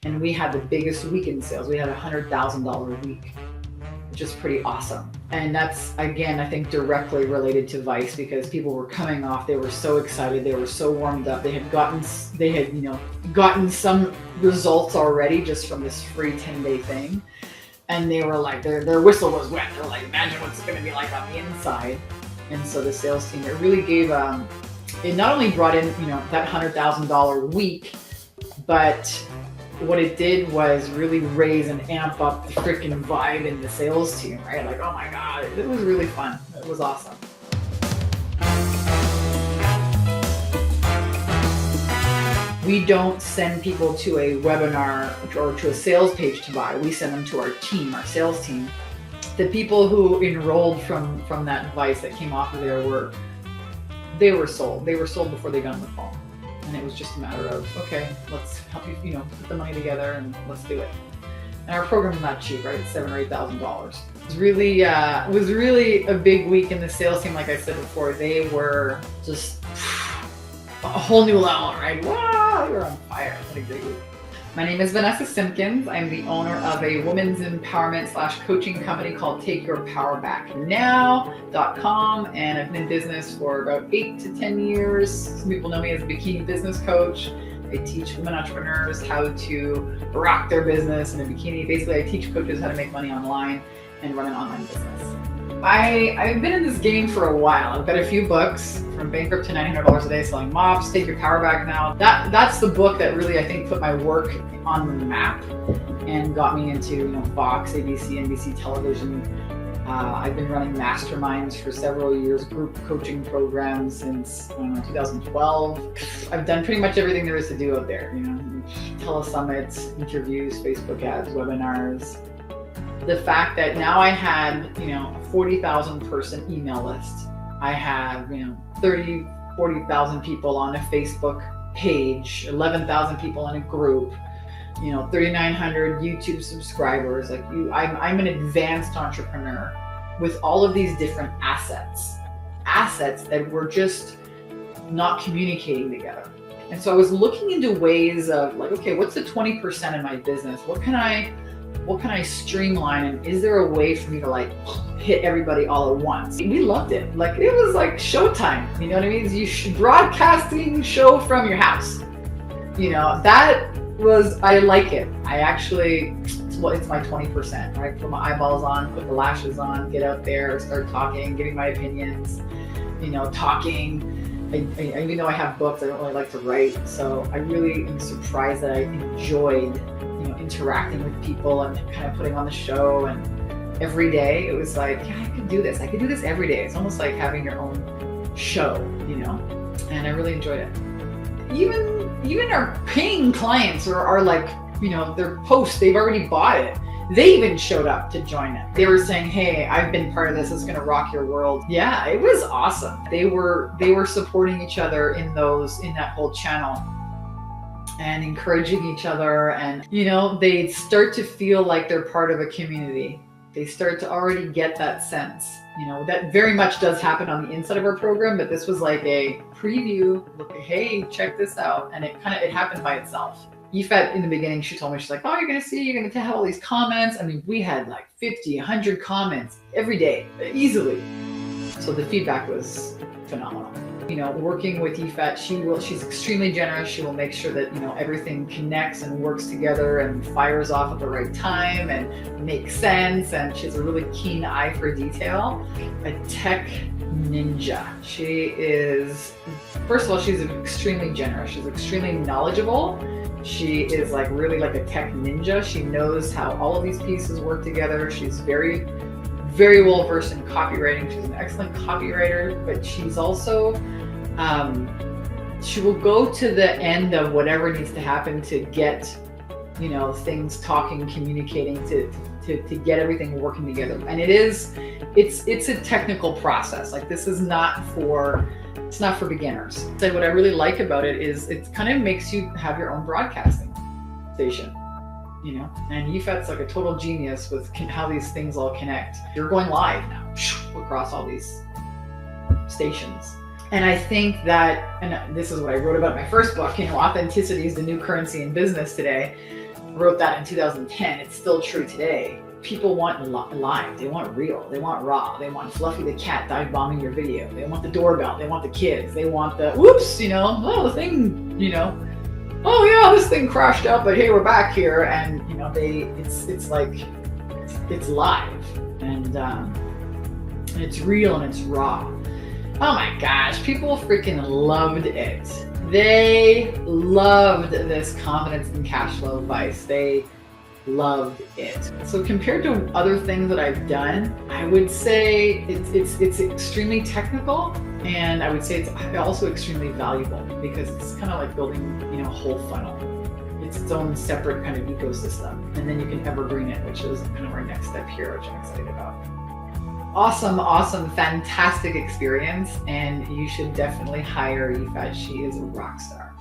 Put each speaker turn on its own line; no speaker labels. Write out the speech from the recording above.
And we had the biggest weekend sales. We had $100,000 a week, which is pretty awesome. And that's, again, I think directly related to Vice, because people were coming off, they were so excited, they were so warmed up, they had gotten some results already just from this free 10-day thing. And they were like, their whistle was wet. They're like, imagine what's going to be like on the inside. And so the sales team, it really gave, it not only brought in, that $100,000 week, but what it did was really raise and amp up the freaking vibe in the sales team, right? Like, oh my God, it was really fun. It was awesome. We don't send people to a webinar or to a sales page to buy. We send them to our team, our sales team. The people who enrolled from that Vice that came off of there they were sold. They were sold before they got on the phone. And it was just a matter of, okay, let's help you, put the money together and let's do it. And our program's not cheap, right? It's $7,000 or $8,000. It was really a big week in the sales team. Like I said before, they were just a whole new level, right? Wow, they were on fire. What a great week. My name is Vanessa Simpkins. I'm the owner of a women's empowerment / coaching company called TakeYourPowerBackNow.com, and I've been in business for about 8 to 10 years. Some people know me as a bikini business coach. I teach women entrepreneurs how to rock their business in a bikini. Basically, I teach coaches how to make money online and run an online business. I've been in this game for a while. I've got a few books, From Bankrupt to $900 a Day Selling Mops, Take Your Power Back Now. That's the book that really, I think, put my work on the map and got me into Fox, ABC, NBC television. I've been running masterminds for several years, group coaching programs since 2012. I've done pretty much everything there is to do out there. Telesummits, interviews, Facebook ads, webinars. The fact that now I had, a 40,000 person email list. I have, 30, 40,000 people on a Facebook page, 11,000 people in a group, 3,900 YouTube subscribers. I'm an advanced entrepreneur with all of these different assets that were just not communicating together. And so I was looking into ways of okay, what's the 20% in my business? What can I streamline, and is there a way for me to hit everybody all at once? We loved it. It was like showtime. You know what I mean? You should broadcasting show from your house. I like it. I actually, it's my 20%, right? Put my eyeballs on, put the lashes on, get out there, start talking, giving my opinions, talking. Even though I have books, I don't really like to write. So I really am surprised that I enjoyed interacting with people and kind of putting on the show. And every day it was like, yeah, I could do this. I could do this every day. It's almost like having your own show, and I really enjoyed it. Even our paying clients are their posts, they've already bought it. They even showed up to join it. They were saying, hey, I've been part of this. It's going to rock your world. Yeah, it was awesome. They were supporting each other in that whole channel and encouraging each other. And, they start to feel like they're part of a community. They start to already get that sense. That very much does happen on the inside of our program, but this was like a preview. Look, hey, check this out. And it happened by itself. Yifat, in the beginning, she told me, she's like, oh, you're going to have all these comments. I mean, we had 50, 100 comments every day, easily. So the feedback was phenomenal. Working with Yifat, she's extremely generous. She will make sure that, everything connects and works together and fires off at the right time and makes sense. And she has a really keen eye for detail. A tech ninja. She is, first of all, she's extremely generous. She's extremely knowledgeable. She is really like a tech ninja. She knows how all of these pieces work together. She's very, very well versed in copywriting. She's an excellent copywriter, but she's also, she will go to the end of whatever needs to happen to get, things talking, communicating, to get everything working together. And it's a technical process. This is not for, it's not for beginners. So what I really like about it is it kind of makes you have your own broadcasting station, and Yifat's like a total genius with how these things all connect. You're going live now across all these stations. And I think that, and this is what I wrote about in my first book, authenticity is the new currency in business today. wrote that in 2010. It's still true today. People want live. They want real. They want raw. They want Fluffy the cat dive bombing your video. They want the doorbell. They want the kids. They want the whoops, oh, the thing, oh yeah, this thing crashed out, but hey, we're back here. And it's like it's live and it's real and it's raw. Oh my gosh, people freaking loved it. They loved this confidence and cash flow advice. They loved it. So compared to other things that I've done, I would say it's extremely technical, and I would say it's also extremely valuable because it's kind of like building, a whole funnel. It's its own separate kind of ecosystem, and then you can evergreen it, which is kind of our next step here, which I'm excited about. Awesome, fantastic experience, and you should definitely hire Yifat. She is a rock star.